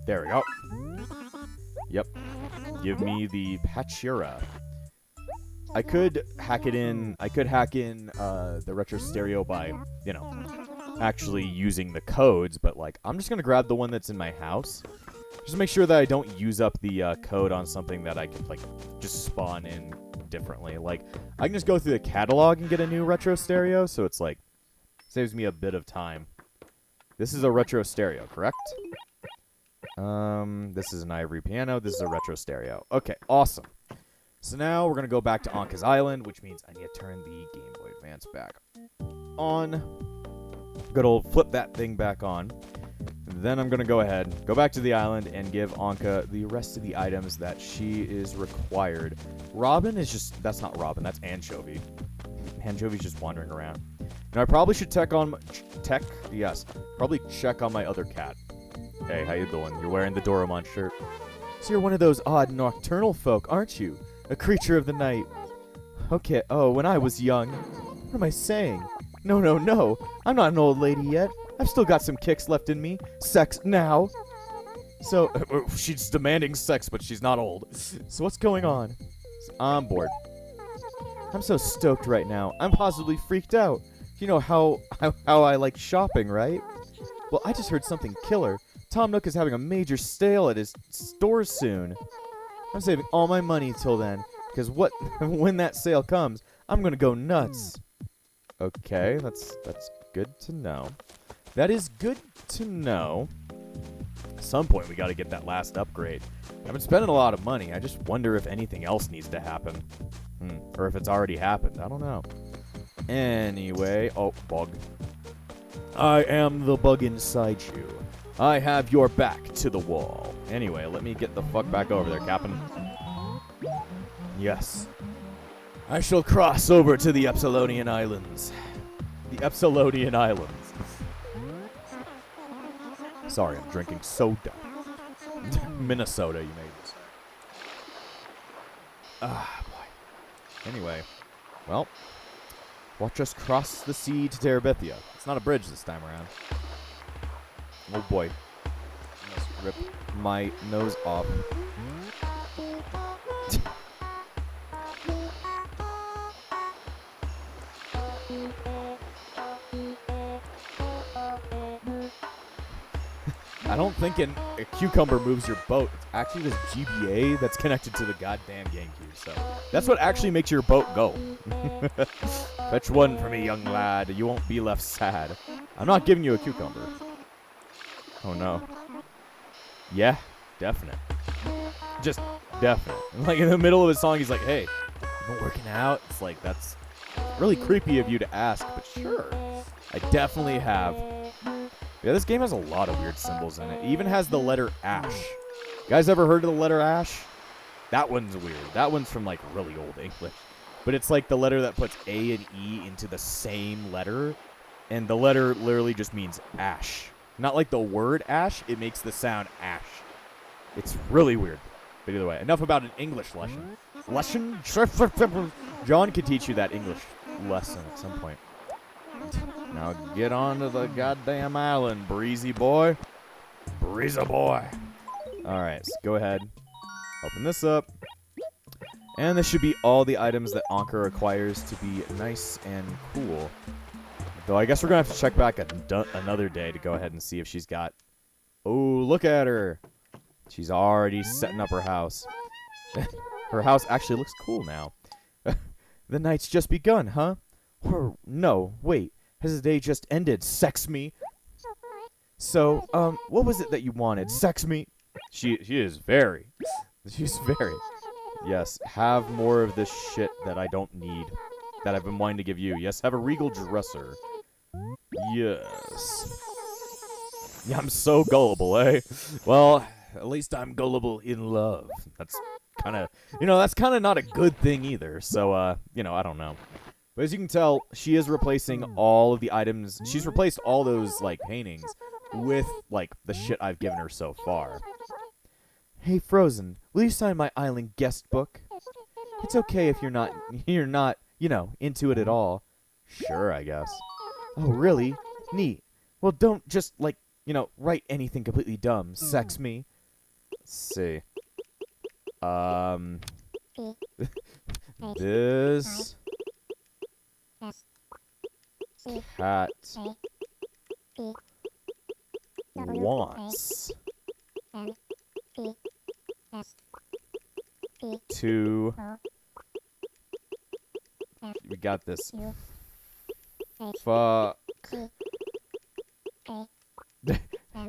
There we go. Yep. Give me the Pachira. I could hack it in. I could hack in the retro stereo by, you know, actually using the codes, but like I'm just gonna grab the one that's in my house. Just to make sure that I don't use up the code on something that I can like just spawn in differently. Like I can just go through the catalog and get a new retro stereo, so it's like saves me a bit of time. This is a retro stereo, correct? This is an ivory piano. This is a retro stereo. Okay, awesome. So now we're going to go back to Ankha's Island, which means I need to turn the Game Boy Advance back on. Good old flip that thing back on. Then I'm going to go ahead, go back to the island, and give Ankha the rest of the items that she is required. Robin is just, that's not Robin, that's Anchovy. Anchovy's just wandering around. Now I probably should probably check on my other cat. Hey, how you doing? You're wearing the Doraemon shirt. So you're one of those odd nocturnal folk, aren't you? A creature of the night. Okay, oh, when I was young. What am I saying? No, no, no. I'm not an old lady yet. I've still got some kicks left in me. Sex now. So, she's demanding sex, but she's not old. So what's going on? I'm bored. I'm so stoked right now. I'm positively freaked out. You know how I like shopping, right? Well, I just heard something killer. Tom Nook is having a major sale at his store soon. I'm saving all my money till then, because when that sale comes, I'm gonna go nuts. Okay, that's good to know. That is good to know. At some point, we got to get that last upgrade. I've been spending a lot of money. I just wonder if anything else needs to happen, or if it's already happened. I don't know. Anyway, oh, bug. I am the bug inside you. I have your back to the wall. Anyway, let me get the fuck back over there, Captain. Yes. I shall cross over to the Epsilonian Islands. The Epsilonian Islands. Sorry, I'm drinking soda. Minnesota, you may say. Ah, boy. Anyway, well, watch us cross the sea to Terabithia. It's not a bridge this time around. Oh boy. I must rip my nose off. I don't think a cucumber moves your boat. It's actually this GBA that's connected to the goddamn GameCube. So that's what actually makes your boat go. Fetch one for me, young lad. You won't be left sad. I'm not giving you a cucumber. Oh, no. Yeah, definite. Just definite. Like, in the middle of his song, he's like, hey, you been working out? It's like, that's really creepy of you to ask, but sure. I definitely have. Yeah, this game has a lot of weird symbols in it. It even has the letter Ash. You guys ever heard of the letter Ash? That one's weird. That one's from, like, really old English. But it's like the letter that puts A and E into the same letter, and the letter literally just means ash. Not like the word ash, it makes the sound ash. It's really weird. But either way, enough about an English lesson. Lesson? John could teach you that English lesson at some point. Now get onto the goddamn island, breezy boy. Breezy boy. Alright, so go ahead. Open this up. And this should be all the items that Ankha requires to be nice and cool. Though I guess we're going to have to check back another day to go ahead and see if she's got... Oh, look at her. She's already setting up her house. Her house actually looks cool now. The night's just begun, huh? Or, no, wait. Has the day just ended? Sex me? So, what was it that you wanted? Sex me? She is very. She's very... Yes, have more of this shit that I don't need. That I've been wanting to give you. Yes, have a regal dresser. Yes. Yeah, I'm so gullible, eh? Well, at least I'm gullible in love. That's kind of... that's kind of not a good thing either. So, I don't know. But as you can tell, she is replacing all of the items. She's replaced all those, like, paintings with, like, the shit I've given her so far. Hey, Frozen, will you sign my island guest book? It's okay if you're not, into it at all. Sure, I guess. Oh, really? Neat. Well, don't just, like, write anything completely dumb. Sex me. Let's see. This cat wants to... We got this. Fuck.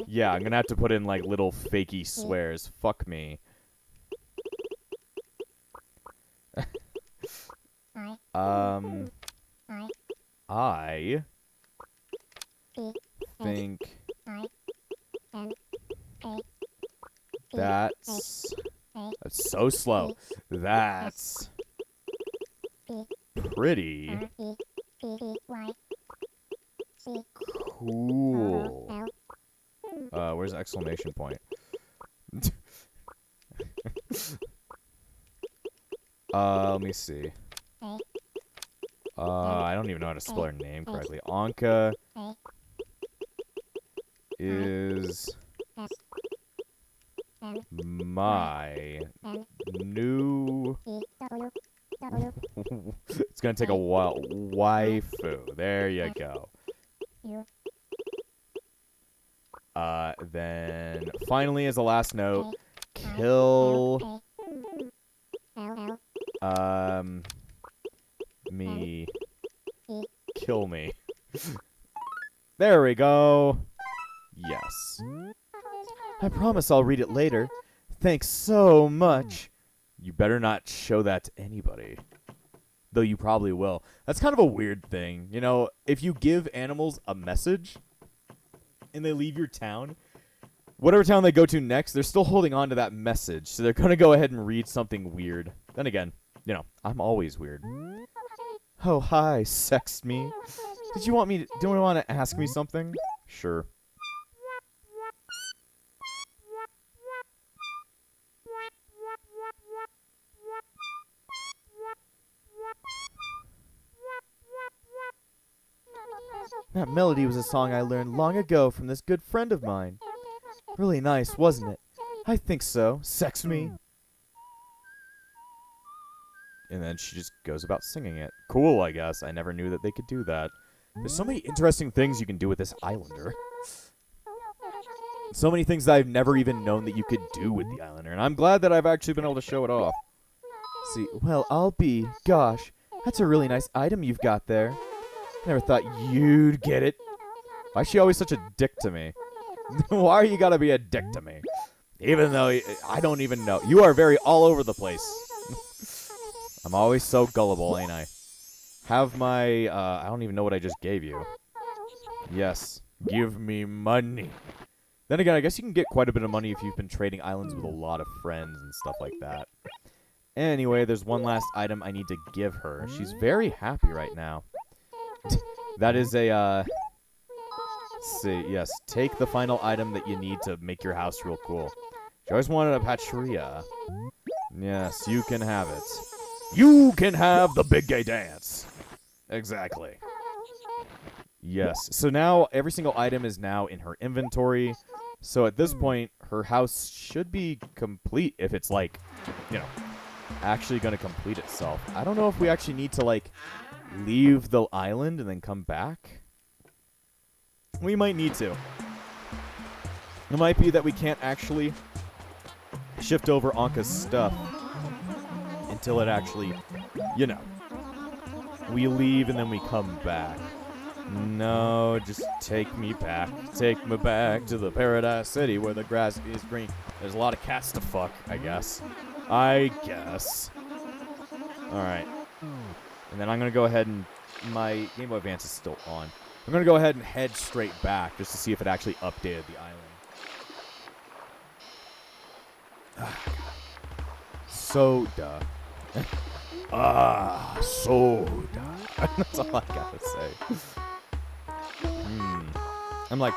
Yeah, I'm gonna have to put in, like, little fakey swears. Fuck me. I think that's so slow. That's pretty cool. Where's the exclamation point? Let me see. I don't even know how to spell her name correctly. Ankha is my new... It's gonna take a while. Waifu. There you go. Then finally, as a last note, kill me. Kill me. There we go. Yes. I promise I'll read it later. Thanks so much. You better not show that to anybody. Though you probably will. That's kind of a weird thing. If you give animals a message and they leave your town, whatever town they go to next, they're still holding on to that message. So they're going to go ahead and read something weird. Then again, I'm always weird. Oh, hi, sext me. Do you want to ask me something? Sure. That melody was a song I learned long ago from this good friend of mine. Really nice, wasn't it? I think so. Sex me. And then she just goes about singing it. Cool, I guess. I never knew that they could do that. There's so many interesting things you can do with this Islander. So many things that I've never even known that you could do with the Islander. And I'm glad that I've actually been able to show it off. See, well, I'll be. Gosh, that's a really nice item you've got there. Never thought you'd get it. Why is she always such a dick to me? Why you gotta be a dick to me? Even though I don't even know. You are very all over the place. I'm always so gullible, ain't I? Have my, I don't even know what I just gave you. Yes. Give me money. Then again, I guess you can get quite a bit of money if you've been trading islands with a lot of friends and stuff like that. Anyway, there's one last item I need to give her. She's very happy right now. That is a, let's see, yes, take the final item that you need to make your house real cool. She always wanted a patria. Yes, you can have it. You can have the big gay dance. Exactly. Yes. So now every single item is now in her inventory. So at this point, her house should be complete if it's like, you know, actually going to complete itself. I don't know if we actually need to like leave the island and then come back. We might need to. It might be that we can't actually shift over Ankha's stuff until it actually, you know, we leave and then we come back. No, just take me back. Take me back to the Paradise City where the grass is green. There's a lot of cats to fuck, I guess. Alright. And then I'm going to go ahead and... My Game Boy Advance is still on. I'm going to go ahead and head straight back just to see if it actually updated the island. Soda. Soda. That's all I gotta say. I'm like,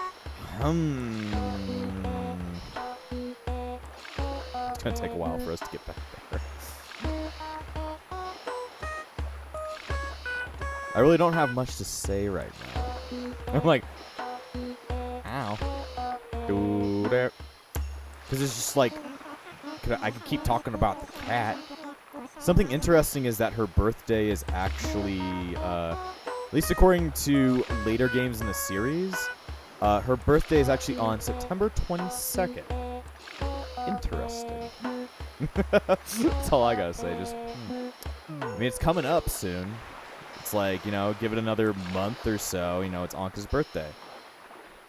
It's gonna take a while for us to get back there. I really don't have much to say right now. I'm like, ow. Do that. Because it's just like, I could keep talking about the cat. Something interesting is that her birthday is actually, at least according to later games in the series, her birthday is actually on September 22nd. Interesting. That's all I gotta say. Just, I mean, it's coming up soon. It's like, you know, give it another month or so. You know, it's Ankha's birthday.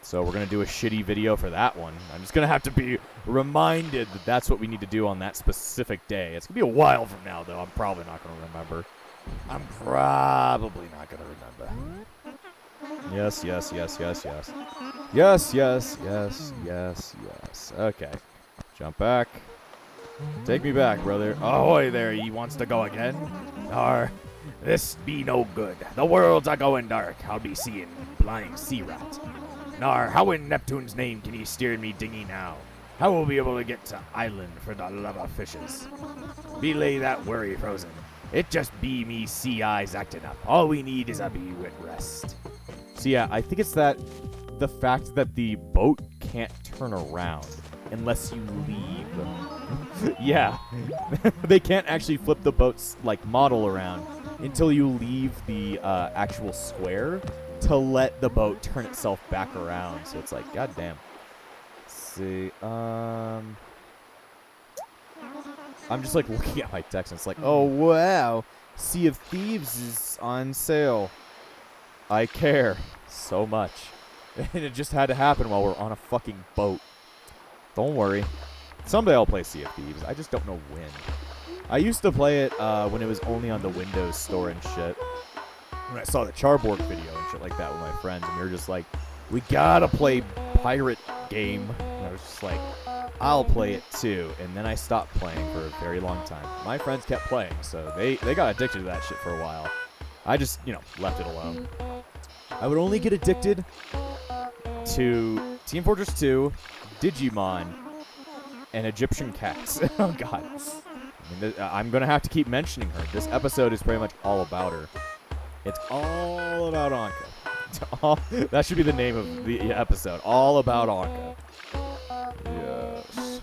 So we're going to do a shitty video for that one. I'm just going to have to be reminded that that's what we need to do on that specific day. It's going to be a while from now, though. I'm probably not going to remember. I'm probably not going to remember. Yes, yes, yes, yes, yes. Yes, yes, yes, yes, yes. Okay. Jump back. Take me back, brother. Ahoy there, he wants to go again? Arr, this be no good. The world's a going dark. I'll be seeing blind sea rat. Nar, how in Neptune's name can he steer me dinghy now? How will we be able to get to island for the love of fishes? Belay that worry, Frozen. It just be me sea eyes acting up. All we need is a bee with rest. So yeah, I think it's that the fact that the boat can't turn around unless you leave. Yeah. They can't actually flip the boat's like model around until you leave the actual square to let the boat turn itself back around. So it's like, goddamn. Let's see. I'm just like looking at my text and it's like, oh wow, Sea of Thieves is on sale. I care so much. And it just had to happen while we're on a fucking boat. Don't worry. Someday I'll play Sea of Thieves. I just don't know when. I used to play it when it was only on the Windows Store and shit. When I saw the Charborg video and shit like that with my friends, and we were just like, we gotta play pirate game. And I was just like, I'll play it too. And then I stopped playing for a very long time. My friends kept playing, so they got addicted to that shit for a while. I just, you know, left it alone. I would only get addicted to Team Fortress 2, Digimon, and Egyptian cats. Oh, God. I mean, I'm going to have to keep mentioning her. This episode is pretty much all about her. It's all about Ankha. That should be the name of the episode. All about Ankha. Yes.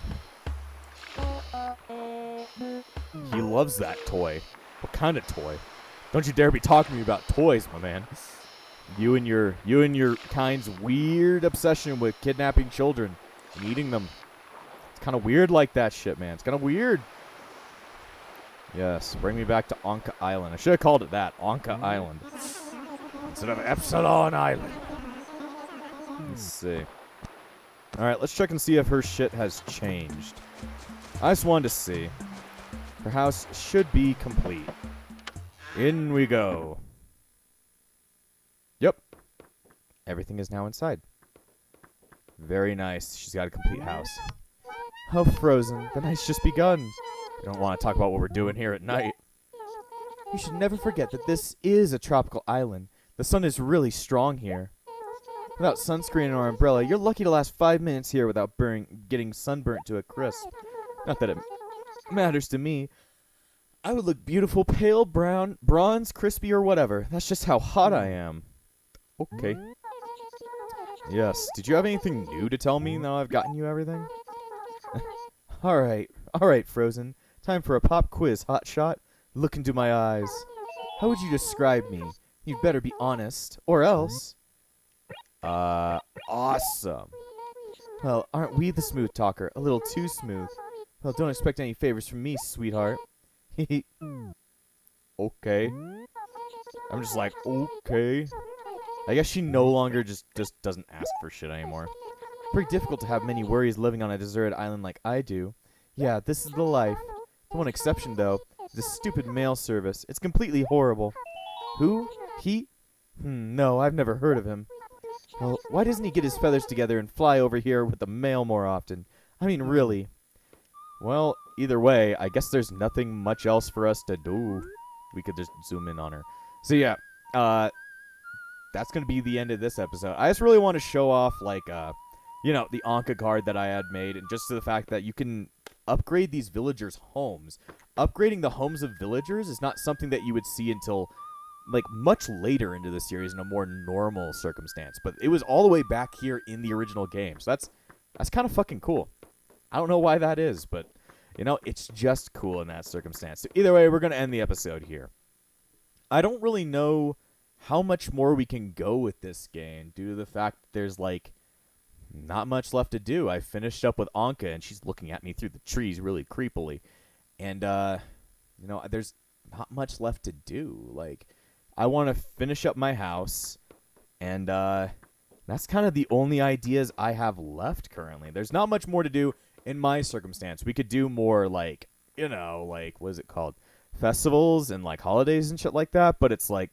He loves that toy. What kind of toy? Don't you dare be talking to me about toys, my man. You and your kind's weird obsession with kidnapping children and eating them. It's kind of weird like that shit, man. It's kind of weird. Yes, bring me back to Ankha Island. I should have called it that, Ankha Island, instead of Epsilon Island. Let's see. All right, let's check and see if her shit has changed. I just wanted to see. Her house should be complete. In we go. Yep. Everything is now inside. Very nice. She's got a complete house. Oh, Frozen, the night's just begun. We don't want to talk about what we're doing here at night. You should never forget that this is a tropical island. The sun is really strong here. Without sunscreen or umbrella, you're lucky to last 5 minutes here without getting sunburnt to a crisp. Not that it matters to me. I would look beautiful, pale, brown, bronze, crispy, or whatever. That's just how hot I am. Okay. Yes, did you have anything new to tell me now I've gotten you everything? Alright, Frozen. Time for a pop quiz, hotshot. Look into my eyes. How would you describe me? You'd better be honest, or else. Awesome. Well, aren't we the smooth talker? A little too smooth. Well, don't expect any favors from me, sweetheart. Okay. I'm just like, okay. I guess she no longer just doesn't ask for shit anymore. Pretty difficult to have many worries living on a deserted island like I do. Yeah, this is the life. The one exception, though, is this stupid mail service. It's completely horrible. Who? He? No, I've never heard of him. Well, why doesn't he get his feathers together and fly over here with the mail more often? I mean, really. Well, either way, I guess there's nothing much else for us to do. We could just zoom in on her. So yeah, that's going to be the end of this episode. I just really want to show off, like, you know, the Ankha card that I had made, and just to the fact that you can upgrade these villagers' homes. Upgrading the homes of villagers is not something that you would see until, like, much later into the series in a more normal circumstance. But it was all the way back here in the original game, so that's kind of fucking cool. I don't know why that is, but, you know, it's just cool in that circumstance. So either way, we're going to end the episode here. I don't really know how much more we can go with this game due to the fact that there's, like, not much left to do. I finished up with Ankha, and she's looking at me through the trees really creepily. And, you know, there's not much left to do. Like, I want to finish up my house, and that's kind of the only ideas I have left currently. There's not much more to do in my circumstance. We could do more, like, you know, like, what is it called? Festivals and, like, holidays and shit like that, but it's like,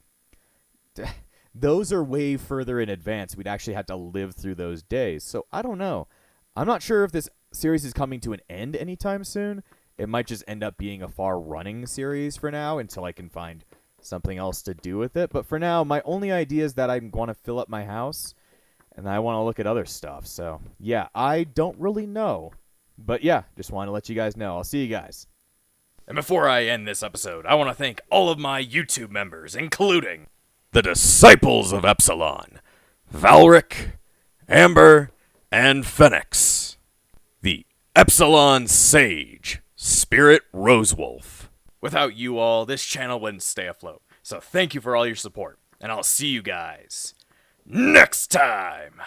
those are way further in advance. We'd actually have to live through those days. So I don't know. I'm not sure if this series is coming to an end anytime soon. It might just end up being a far-running series for now until I can find something else to do with it. But for now, my only idea is that I want to fill up my house, and I want to look at other stuff. So, yeah, I don't really know. But, yeah, just want to let you guys know. I'll see you guys. And before I end this episode, I want to thank all of my YouTube members, including the Disciples of Epsilon, Valric, Amber, and Phoenix, the Epsilon Sage, Spirit Rosewolf. Without you all, this channel wouldn't stay afloat. So thank you for all your support, and I'll see you guys next time!